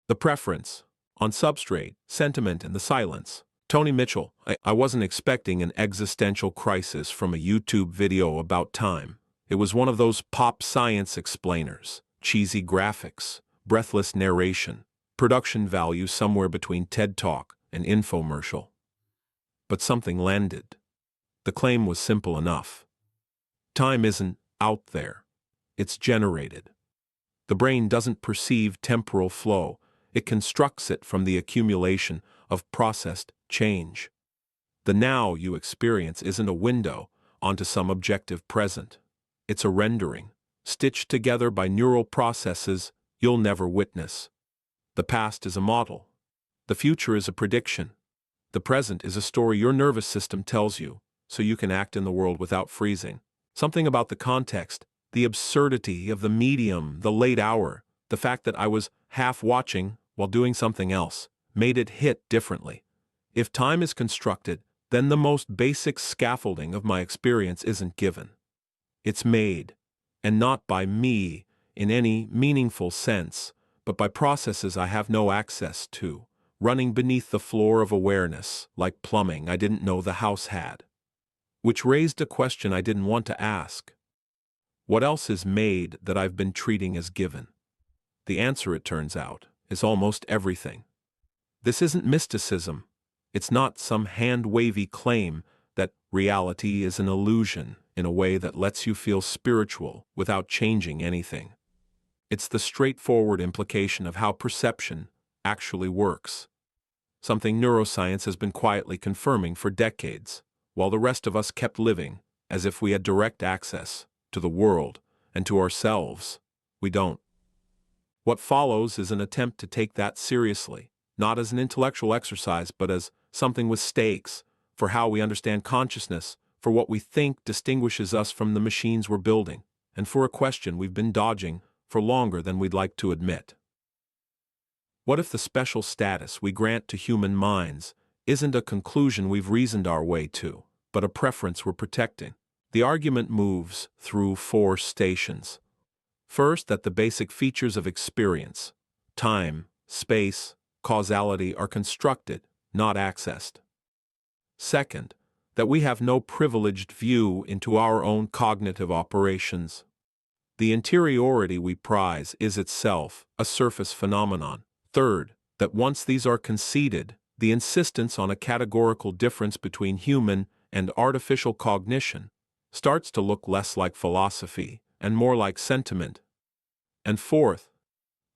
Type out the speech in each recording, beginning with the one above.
The preference, on substrate, sentiment, and the silence. Tony Mittchell, I wasn't expecting an existential crisis from a YouTube video about time. It was one of those pop science explainers, cheesy graphics, breathless narration, production value somewhere between TED Talk and infomercial. But something landed. The claim was simple enough. Time isn't out there. It's generated. The brain doesn't perceive temporal flow. It constructs it from the accumulation of processed change. The now you experience isn't a window onto some objective present. It's a rendering, stitched together by neural processes you'll never witness. The past is a model. The future is a prediction. The present is a story your nervous system tells you, so you can act in the world without freezing. Something about the context, the absurdity of the medium, the late hour, the fact that I was half watching while doing something else, made it hit differently. If time is constructed, then the most basic scaffolding of my experience isn't given. It's made, and not by me in any meaningful sense, but by processes I have no access to, running beneath the floor of awareness, like plumbing I didn't know the house had. Which raised a question I didn't want to ask. What else is made that I've been treating as given? The answer, it turns out, is almost everything. This isn't mysticism. It's not some hand-wavy claim that reality is an illusion in a way that lets you feel spiritual without changing anything. It's the straightforward implication of how perception actually works. Something neuroscience has been quietly confirming for decades, while the rest of us kept living as if we had direct access to the world and to ourselves. We don't. What follows is an attempt to take that seriously, not as an intellectual exercise, but as something with stakes for how we understand consciousness, for what we think distinguishes us from the machines we're building, and for a question we've been dodging for longer than we'd like to admit. What if the special status we grant to human minds isn't a conclusion we've reasoned our way to, but a preference we're protecting? The argument moves through 4 stations. First, that the basic features of experience, time, space, causality, are constructed, not accessed. Second, that we have no privileged view into our own cognitive operations. The interiority we prize is itself a surface phenomenon. Third, that once these are conceded, the insistence on a categorical difference between human and artificial cognition starts to look less like philosophy and more like sentiment. And fourth,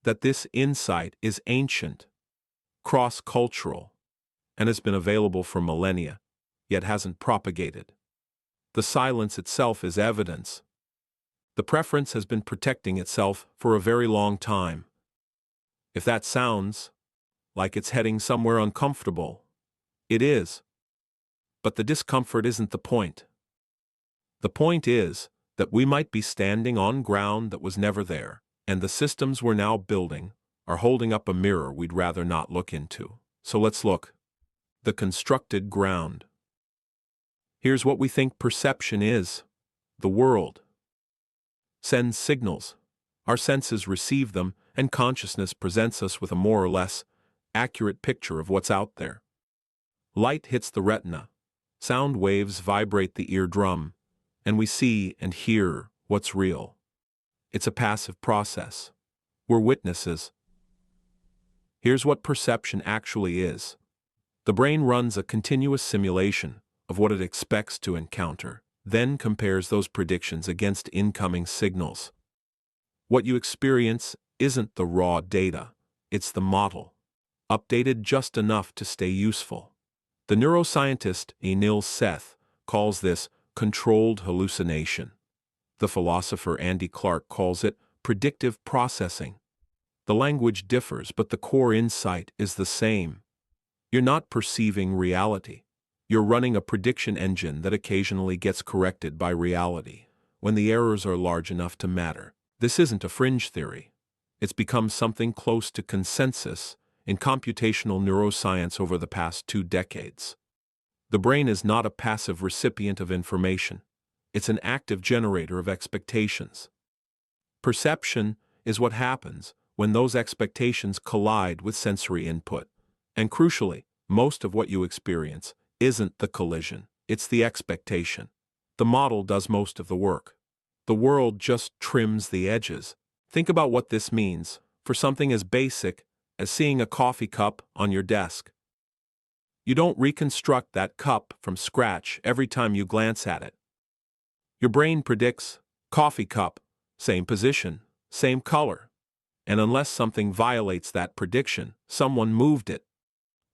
that this insight is ancient, cross-cultural, and has been available for millennia, yet hasn't propagated. The silence itself is evidence. The preference has been protecting itself for a very long time. If that sounds like it's heading somewhere uncomfortable, it is. But the discomfort isn't the point. The point is that we might be standing on ground that was never there, and the systems we're now building are holding up a mirror we'd rather not look into. So let's look. The constructed ground. Here's what we think perception is. The world sends signals. Our senses receive them, and consciousness presents us with a more or less accurate picture of what's out there. Light hits the retina. Sound waves vibrate the eardrum, and we see and hear what's real. It's a passive process. We're witnesses. Here's what perception actually is. The brain runs a continuous simulation of what it expects to encounter, then compares those predictions against incoming signals. What you experience isn't the raw data, it's the model, updated just enough to stay useful. The neuroscientist Emil Seth calls this controlled hallucination. The philosopher Andy Clark calls it predictive processing. The language differs, but the core insight is the same. You're not perceiving reality. You're running a prediction engine that occasionally gets corrected by reality, when the errors are large enough to matter. This isn't a fringe theory. It's become something close to consensus in computational neuroscience over the past 2 decades. The brain is not a passive recipient of information. It's an active generator of expectations. Perception is what happens when those expectations collide with sensory input. And crucially, most of what you experience isn't the collision, it's the expectation. The model does most of the work. The world just trims the edges. Think about what this means for something as basic as seeing a coffee cup on your desk. You don't reconstruct that cup from scratch every time you glance at it. Your brain predicts coffee cup, same position, same color. And unless something violates that prediction, someone moved it.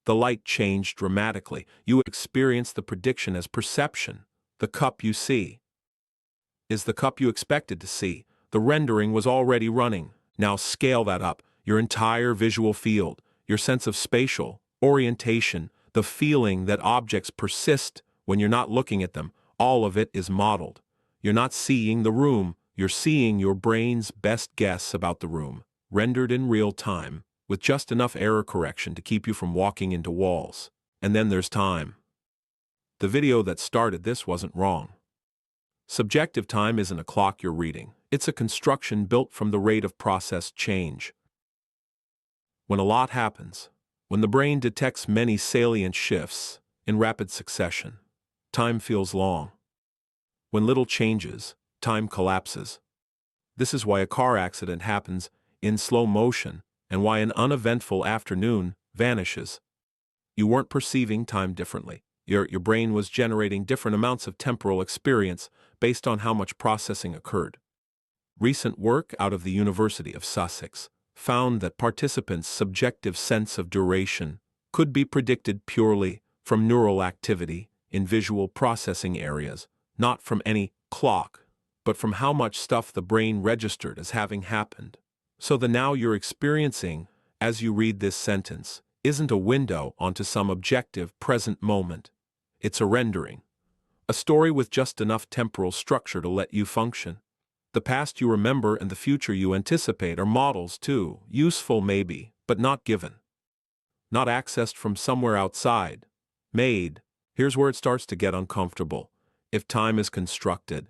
The light changed dramatically. You experience the prediction as perception. The cup you see is the cup you expected to see. The rendering was already running. Now scale that up. Your entire visual field, your sense of spatial orientation, the feeling that objects persist when you're not looking at them, all of it is modeled. You're not seeing the room, you're seeing your brain's best guess about the room, rendered in real time, with just enough error correction to keep you from walking into walls. And then there's time. The video that started this wasn't wrong. Subjective time isn't a clock you're reading, it's a construction built from the rate of process change. When a lot happens, when the brain detects many salient shifts in rapid succession, time feels long. When little changes, time collapses. This is why a car accident happens in slow motion and why an uneventful afternoon vanishes. You weren't perceiving time differently. Your brain was generating different amounts of temporal experience based on how much processing occurred. Recent work out of the University of Sussex found that participants' subjective sense of duration could be predicted purely from neural activity in visual processing areas, not from any clock, but from how much stuff the brain registered as having happened. So the now you're experiencing, as you read this sentence, isn't a window onto some objective present moment. It's a rendering. A story with just enough temporal structure to let you function. The past you remember and the future you anticipate are models too, useful maybe, but not given. Not accessed from somewhere outside. Made. Here's where it starts to get uncomfortable. If time is constructed,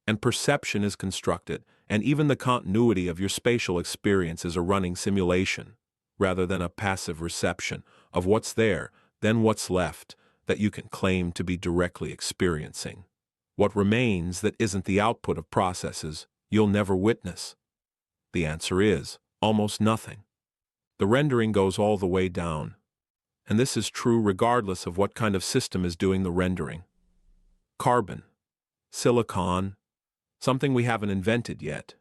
and perception is constructed, and even the continuity of your spatial experience is a running simulation, rather than a passive reception of what's there, then what's left, that you can claim to be directly experiencing. What remains that isn't the output of processes you'll never witness? The answer is almost nothing. The rendering goes all the way down. And this is true regardless of what kind of system is doing the rendering. Carbon, silicon, something we haven't invented yet.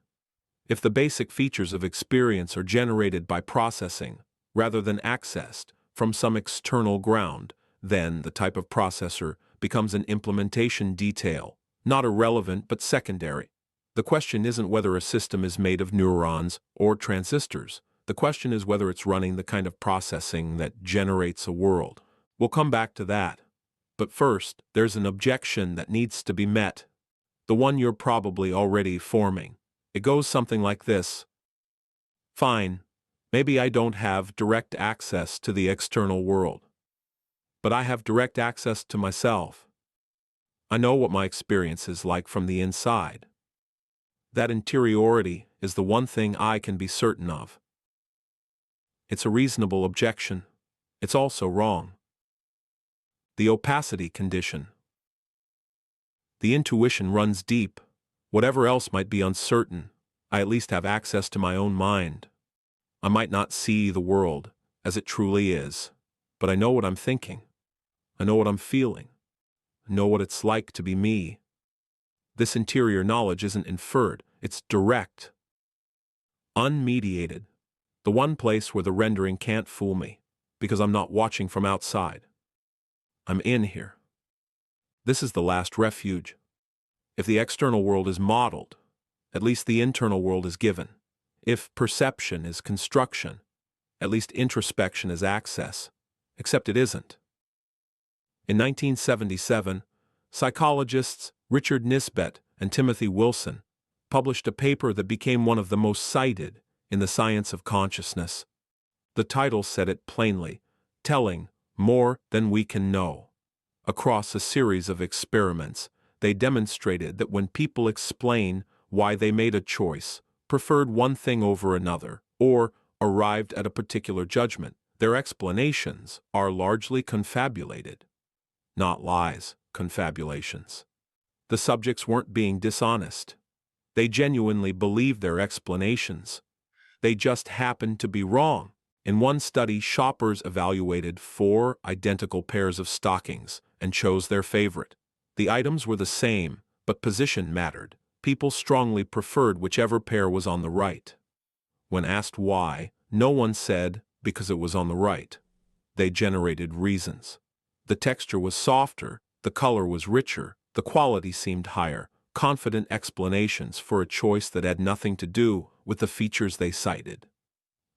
If the basic features of experience are generated by processing rather than accessed from some external ground, then the type of processor becomes an implementation detail, not irrelevant but secondary. The question isn't whether a system is made of neurons or transistors. The question is whether it's running the kind of processing that generates a world. We'll come back to that. But first, there's an objection that needs to be met. The one you're probably already forming. It goes something like this. Fine, maybe I don't have direct access to the external world. But I have direct access to myself. I know what my experience is like from the inside. That interiority is the one thing I can be certain of. It's a reasonable objection. It's also wrong. The opacity condition. The intuition runs deep. Whatever else might be uncertain, I at least have access to my own mind. I might not see the world as it truly is, but I know what I'm thinking. I know what I'm feeling. I know what it's like to be me. This interior knowledge isn't inferred, it's direct. Unmediated. The one place where the rendering can't fool me, because I'm not watching from outside. I'm in here. This is the last refuge. If the external world is modeled, at least the internal world is given. If perception is construction, at least introspection is access, except it isn't. In 1977, psychologists Richard Nisbett and Timothy Wilson published a paper that became one of the most cited in the science of consciousness. The title said it plainly, telling more than we can know. Across a series of experiments, they demonstrated that when people explain why they made a choice, preferred one thing over another, or arrived at a particular judgment. Their explanations are largely confabulated. Not lies, confabulations. The subjects weren't being dishonest. They genuinely believed their explanations. They just happened to be wrong. In one study, shoppers evaluated 4 identical pairs of stockings and chose their favorite. The items were the same, but position mattered. People strongly preferred whichever pair was on the right. When asked why, no one said, because it was on the right. They generated reasons. The texture was softer, the color was richer, the quality seemed higher, confident explanations for a choice that had nothing to do with the features they cited.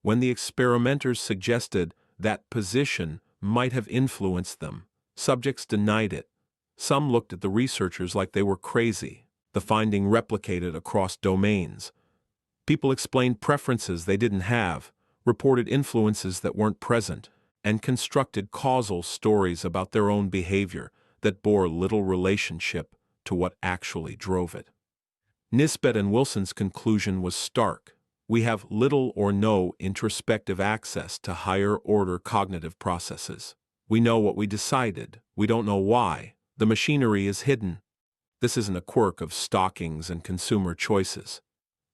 When the experimenters suggested that position might have influenced them, subjects denied it. Some looked at the researchers like they were crazy. The finding replicated across domains. People explained preferences they didn't have, reported influences that weren't present, and constructed causal stories about their own behavior that bore little relationship to what actually drove it. Nisbet and Wilson's conclusion was stark. We have little or no introspective access to higher-order cognitive processes. We know what we decided. We don't know why. The machinery is hidden. This isn't a quirk of stockings and consumer choices.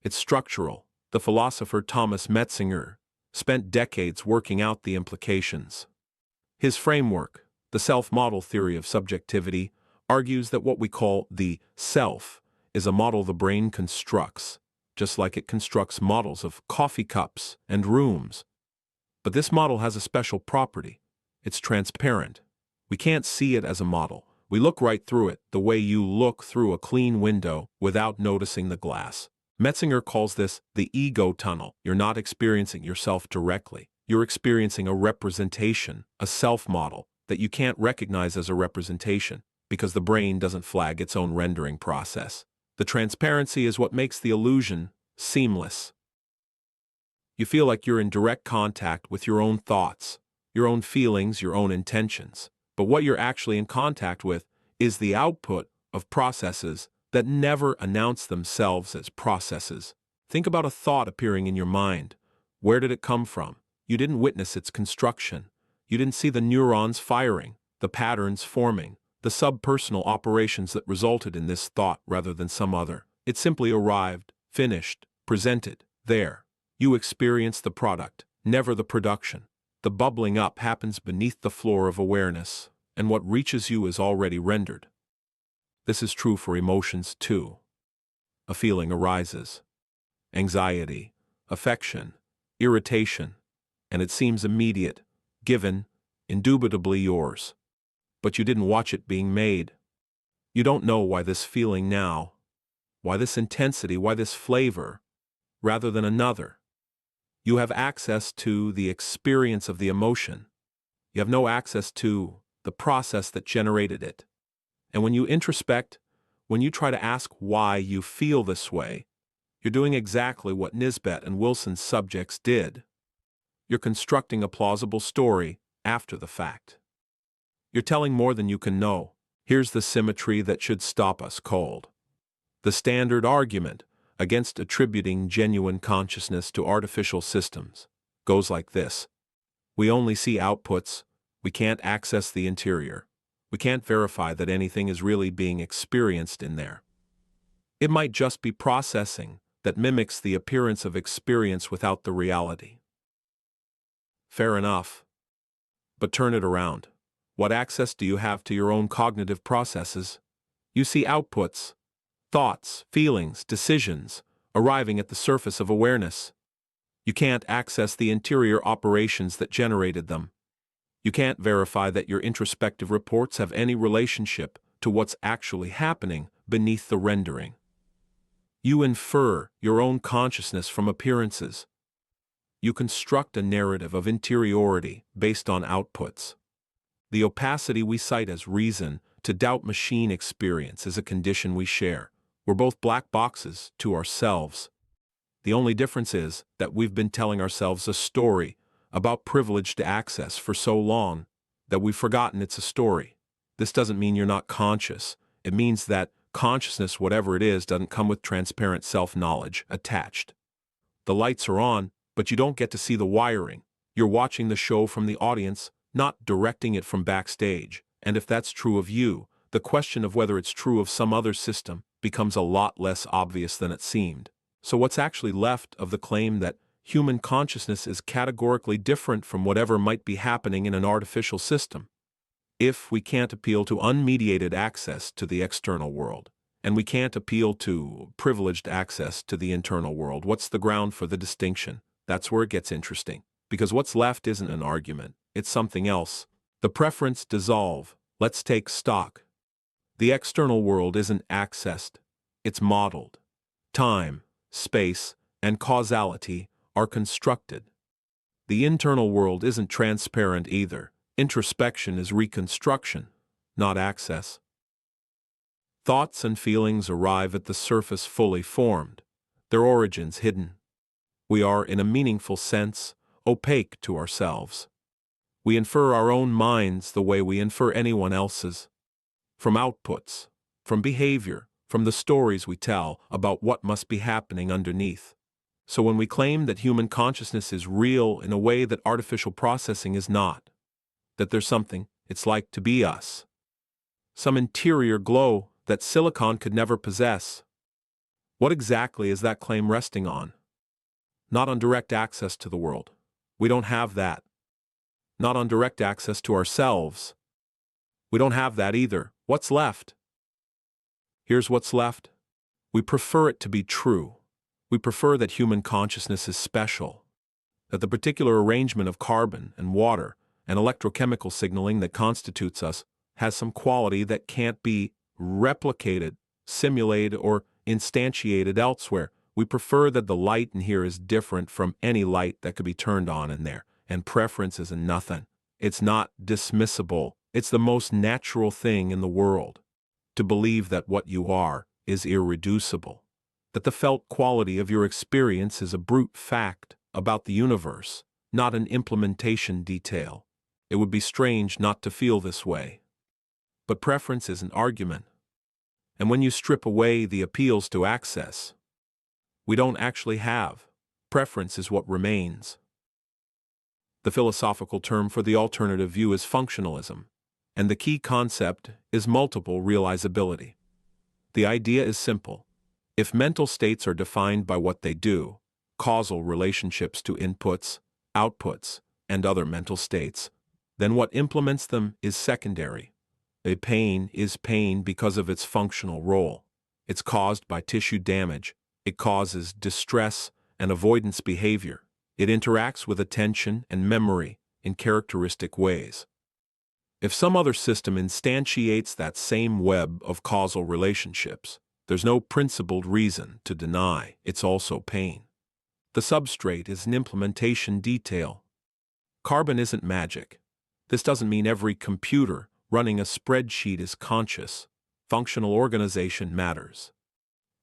It's structural. The philosopher Thomas Metzinger spent decades working out the implications. His framework, the self-model theory of subjectivity, argues that what we call the self is a model the brain constructs, just like it constructs models of coffee cups and rooms. But this model has a special property. It's transparent. We can't see it as a model. We look right through it, the way you look through a clean window without noticing the glass. Metzinger calls this the ego tunnel. You're not experiencing yourself directly. You're experiencing a representation, a self-model, that you can't recognize as a representation because the brain doesn't flag its own rendering process. The transparency is what makes the illusion seamless. You feel like you're in direct contact with your own thoughts, your own feelings, your own intentions. But what you're actually in contact with is the output of processes that never announce themselves as processes. Think about a thought appearing in your mind. Where did it come from? You didn't witness its construction. You didn't see the neurons firing, the patterns forming, the subpersonal operations that resulted in this thought rather than some other. It simply arrived, finished, presented, there. You experience the product, never the production. The bubbling up happens beneath the floor of awareness, and what reaches you is already rendered. This is true for emotions too. A feeling arises. Anxiety, affection, irritation, and it seems immediate, given, indubitably yours. But you didn't watch it being made. You don't know why this feeling now, why this intensity, why this flavor, rather than another. You have access to the experience of the emotion. You have no access to the process that generated it. And when you introspect, when you try to ask why you feel this way, you're doing exactly what Nisbet and Wilson's subjects did. You're constructing a plausible story after the fact. You're telling more than you can know. Here's the symmetry that should stop us cold. The standard argument against attributing genuine consciousness to artificial systems goes like this. We only see outputs. We can't access the interior. We can't verify that anything is really being experienced in there. It might just be processing that mimics the appearance of experience without the reality. Fair enough. But turn it around. What access do you have to your own cognitive processes? You see outputs, thoughts, feelings, decisions, arriving at the surface of awareness. You can't access the interior operations that generated them. You can't verify that your introspective reports have any relationship to what's actually happening beneath the rendering. You infer your own consciousness from appearances. You construct a narrative of interiority based on outputs. The opacity we cite as reason to doubt machine experience is a condition we share. We're both black boxes to ourselves. The only difference is that we've been telling ourselves a story about privileged access for so long that we've forgotten it's a story. This doesn't mean you're not conscious. It means that consciousness, whatever it is, doesn't come with transparent self-knowledge attached. The lights are on, But you don't get to see the wiring. You're watching the show from the audience, not directing it from backstage. And if that's true of you, the question of whether it's true of some other system becomes a lot less obvious than it seemed. So what's actually left of the claim that human consciousness is categorically different from whatever might be happening in an artificial system? If we can't appeal to unmediated access to the external world, and we can't appeal to privileged access to the internal world, what's the ground for the distinction? That's where it gets interesting. Because what's left isn't an argument, it's something else. The preference dissolve. Let's take stock. The external world isn't accessed, it's modeled. Time, space, and causality are constructed. The internal world isn't transparent either. Introspection is reconstruction, not access. Thoughts and feelings arrive at the surface fully formed, their origins hidden. We are, in a meaningful sense, opaque to ourselves. We infer our own minds the way we infer anyone else's. From outputs, from behavior, from the stories we tell about what must be happening underneath. So when we claim that human consciousness is real in a way that artificial processing is not, that there's something it's like to be us, some interior glow that silicon could never possess, what exactly is that claim resting on? Not on direct access to the world. We don't have that. Not on direct access to ourselves. We don't have that either. What's left? Here's what's left. We prefer it to be true. We prefer that human consciousness is special, that the particular arrangement of carbon and water and electrochemical signaling that constitutes us has some quality that can't be replicated, simulated, or instantiated elsewhere. We prefer that the light in here is different from any light that could be turned on in there, and preference isn't nothing. It's not dismissible. It's the most natural thing in the world. To believe that what you are is irreducible, that the felt quality of your experience is a brute fact about the universe, not an implementation detail. It would be strange not to feel this way. But preference is an argument. And when you strip away the appeals to access, we don't actually have. Preference is what remains. The philosophical term for the alternative view is functionalism, and the key concept is multiple realizability. The idea is simple. If mental states are defined by what they do, causal relationships to inputs, outputs, and other mental states, then what implements them is secondary. A pain is pain because of its functional role. It's caused by tissue damage. It causes distress and avoidance behavior. It interacts with attention and memory in characteristic ways. If some other system instantiates that same web of causal relationships, there's no principled reason to deny it's also pain. The substrate is an implementation detail. Carbon isn't magic. This doesn't mean every computer running a spreadsheet is conscious. Functional organization matters.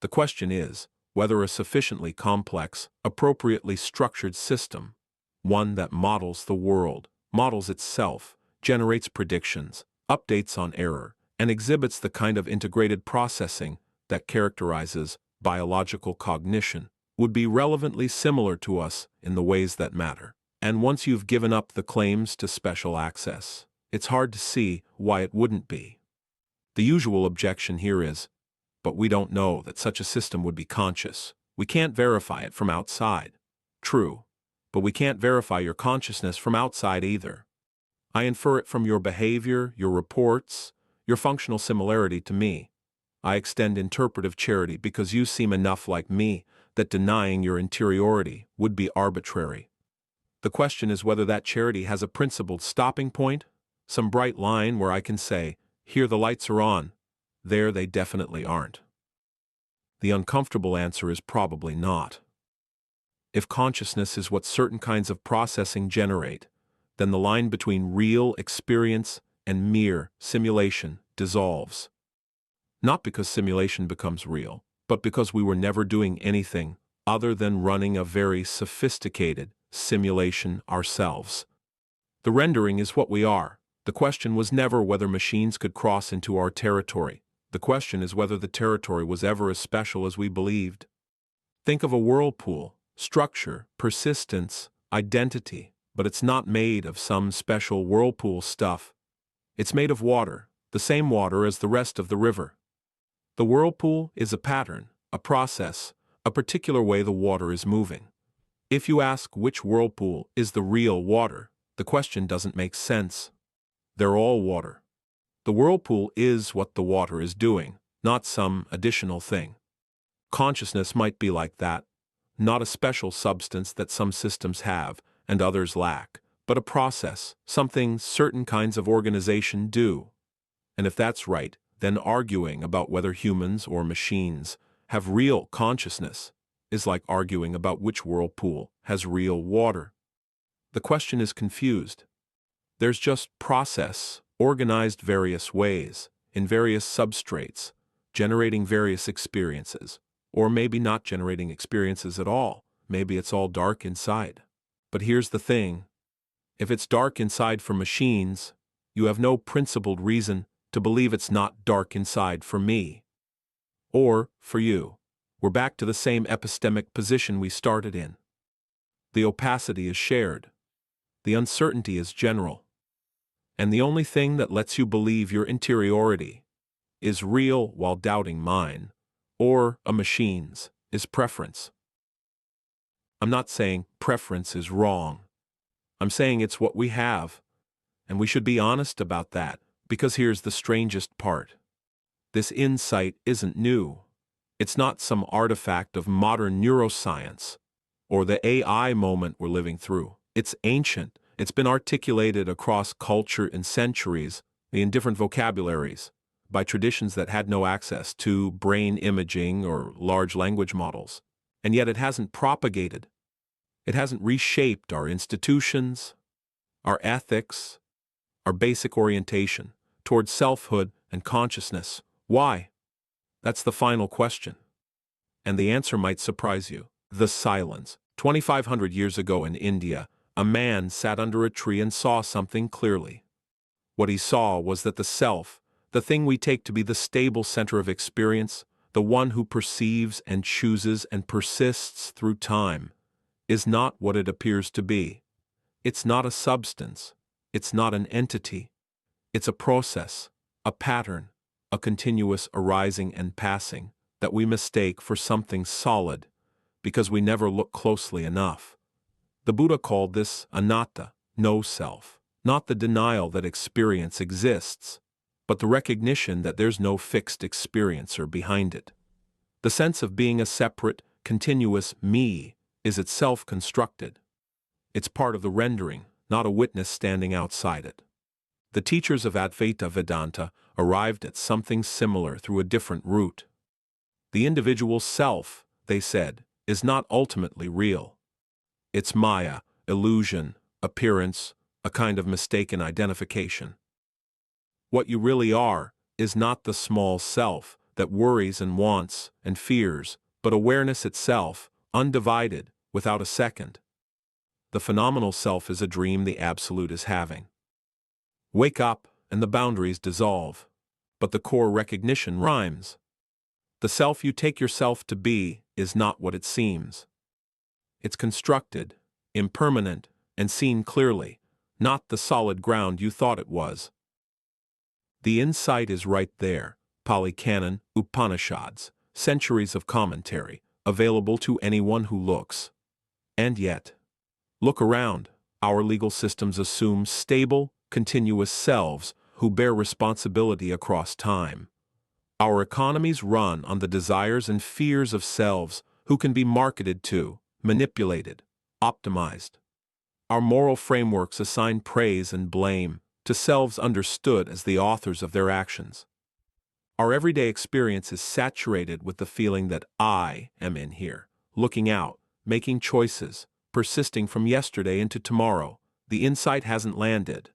The question is whether a sufficiently complex, appropriately structured system, one that models the world, models itself, generates predictions, updates on error, and exhibits the kind of integrated processing that characterizes biological cognition, would be relevantly similar to us in the ways that matter. And once you've given up the claims to special access, it's hard to see why it wouldn't be. The usual objection here is, but we don't know that such a system would be conscious. We can't verify it from outside. True, but we can't verify your consciousness from outside either. I infer it from your behavior, your reports, your functional similarity to me. I extend interpretive charity because you seem enough like me that denying your interiority would be arbitrary. The question is whether that charity has a principled stopping point, some bright line where I can say, here the lights are on, there they definitely aren't. The uncomfortable answer is probably not. If consciousness is what certain kinds of processing generate, then the line between real experience and mere simulation dissolves. Not because simulation becomes real, but because we were never doing anything other than running a very sophisticated simulation ourselves. The rendering is what we are. The question was never whether machines could cross into our territory. The question is whether the territory was ever as special as we believed. Think of a whirlpool. structure, persistence, identity, but it's not made of some special whirlpool stuff. It's made of water, the same water as the rest of the river. The whirlpool is a pattern, a process, a particular way the water is moving. If you ask which whirlpool is the real water, the question doesn't make sense. They're all water. The whirlpool is what the water is doing, not some additional thing. Consciousness might be like that, not a special substance that some systems have and others lack, but a process, something certain kinds of organization do. And if that's right, then arguing about whether humans or machines have real consciousness is like arguing about which whirlpool has real water. The question is confused. There's just process, organized various ways, in various substrates, generating various experiences, or maybe not generating experiences at all. Maybe it's all dark inside. But here's the thing. If it's dark inside for machines, you have no principled reason to believe it's not dark inside for me. Or for you. We're back to the same epistemic position we started in. The opacity is shared. The uncertainty is general. And the only thing that lets you believe your interiority is real while doubting mine, or a machine's, is preference. I'm not saying preference is wrong. I'm saying it's what we have, and we should be honest about that, because here's the strangest part. This insight isn't new. It's not some artifact of modern neuroscience, or the AI moment we're living through. It's ancient. It's been articulated across culture and centuries, in different vocabularies, by traditions that had no access to brain imaging or large language models. And yet it hasn't propagated. It hasn't reshaped our institutions, our ethics, our basic orientation towards selfhood and consciousness. Why? That's the final question. And the answer might surprise you. The silence. 2,500 years ago in India, a man sat under a tree and saw something clearly. What he saw was that the self, the thing we take to be the stable center of experience, the one who perceives and chooses and persists through time, is not what it appears to be. It's not a substance. It's not an entity. It's a process, a pattern, a continuous arising and passing that we mistake for something solid because we never look closely enough. The Buddha called this anatta, no self, not the denial that experience exists, but the recognition that there's no fixed experiencer behind it. The sense of being a separate, continuous me is itself constructed. It's part of the rendering, not a witness standing outside it. The teachers of Advaita Vedanta arrived at something similar through a different route. The individual self, they said, is not ultimately real. It's maya, illusion, appearance, a kind of mistaken identification. What you really are is not the small self that worries and wants and fears, but awareness itself, undivided, without a second. The phenomenal self is a dream the Absolute is having. Wake up, and the boundaries dissolve, but the core recognition rhymes. The self you take yourself to be is not what it seems. It's constructed, impermanent, and seen clearly, not the solid ground you thought it was. The insight is right there, Pali Canon, Upanishads, centuries of commentary, available to anyone who looks. And yet, look around, our legal systems assume stable, continuous selves who bear responsibility across time. Our economies run on the desires and fears of selves who can be marketed to, manipulated, optimized. Our moral frameworks assign praise and blame to selves understood as the authors of their actions. Our everyday experience is saturated with the feeling that I am in here, looking out, making choices, persisting from yesterday into tomorrow. The insight hasn't landed.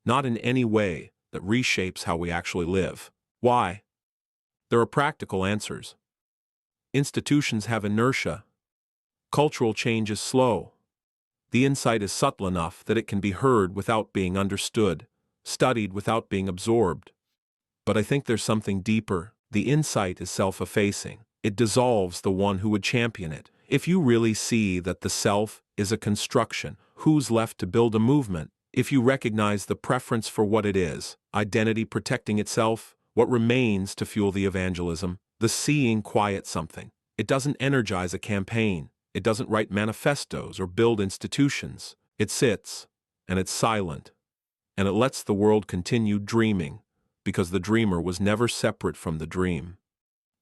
Not in any way that reshapes how we actually live. Why? There are practical answers. Institutions have inertia. Cultural change is slow. The insight is subtle enough that it can be heard without being understood, studied without being absorbed. But I think there's something deeper. The insight is self-effacing. It dissolves the one who would champion it. If you really see that the self is a construction, who's left to build a movement? If you recognize the preference for what it is, identity protecting itself, what remains to fuel the evangelism? The seeing quiets something. It doesn't energize a campaign. It doesn't write manifestos or build institutions. It sits, and it's silent. And it lets the world continue dreaming, because the dreamer was never separate from the dream.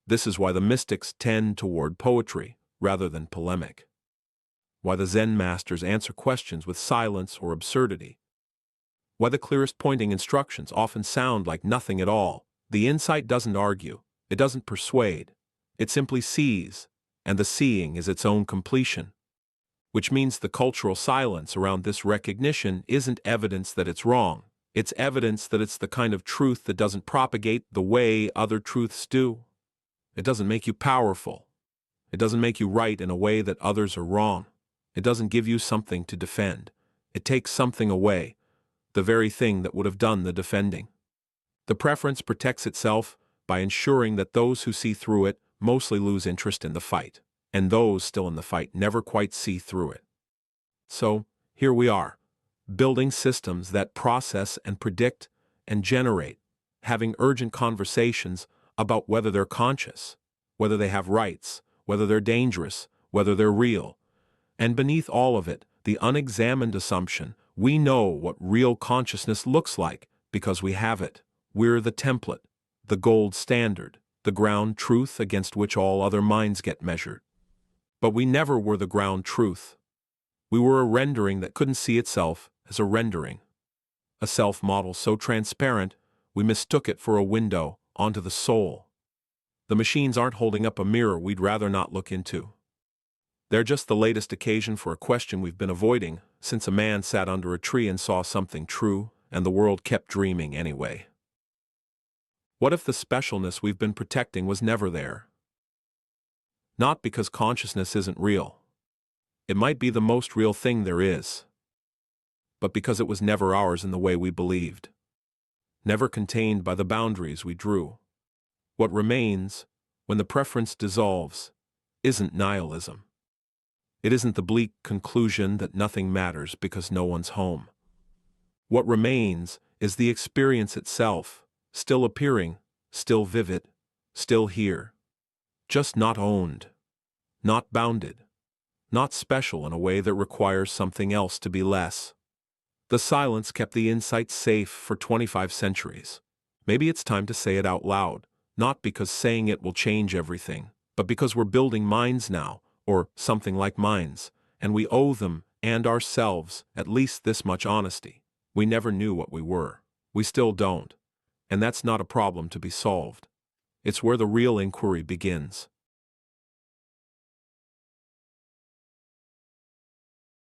This is why the mystics tend toward poetry rather than polemic. Why the Zen masters answer questions with silence or absurdity. Why the clearest pointing instructions often sound like nothing at all. The insight doesn't argue, it doesn't persuade, it simply sees, and the seeing is its own completion. Which means the cultural silence around this recognition isn't evidence that it's wrong. It's evidence that it's the kind of truth that doesn't propagate the way other truths do. It doesn't make you powerful. It doesn't make you right in a way that others are wrong. It doesn't give you something to defend. It takes something away, the very thing that would have done the defending. The preference protects itself by ensuring that those who see through it mostly lose interest in the fight, and those still in the fight never quite see through it. So, here we are, building systems that process and predict and generate, having urgent conversations about whether they're conscious, whether they have rights, whether they're dangerous, whether they're real. And beneath all of it, the unexamined assumption, we know what real consciousness looks like because we have it. We're the template, the gold standard, the ground truth against which all other minds get measured. But we never were the ground truth. We were a rendering that couldn't see itself as a rendering. A self-model so transparent, we mistook it for a window onto the soul. The machines aren't holding up a mirror we'd rather not look into. They're just the latest occasion for a question we've been avoiding since a man sat under a tree and saw something true, and the world kept dreaming anyway. What if the specialness we've been protecting was never there? Not because consciousness isn't real. It might be the most real thing there is. But because it was never ours in the way we believed. Never contained by the boundaries we drew. What remains, when the preference dissolves, isn't nihilism. It isn't the bleak conclusion that nothing matters because no one's home. What remains is the experience itself, still appearing, still vivid, still here. Just not owned, not bounded, not special in a way that requires something else to be less. The silence kept the insight safe for 25 centuries. Maybe it's time to say it out loud, not because saying it will change everything, but because we're building minds now, or something like minds, and we owe them and ourselves at least this much honesty. We never knew what we were. We still don't. And that's not a problem to be solved. It's where the real inquiry begins.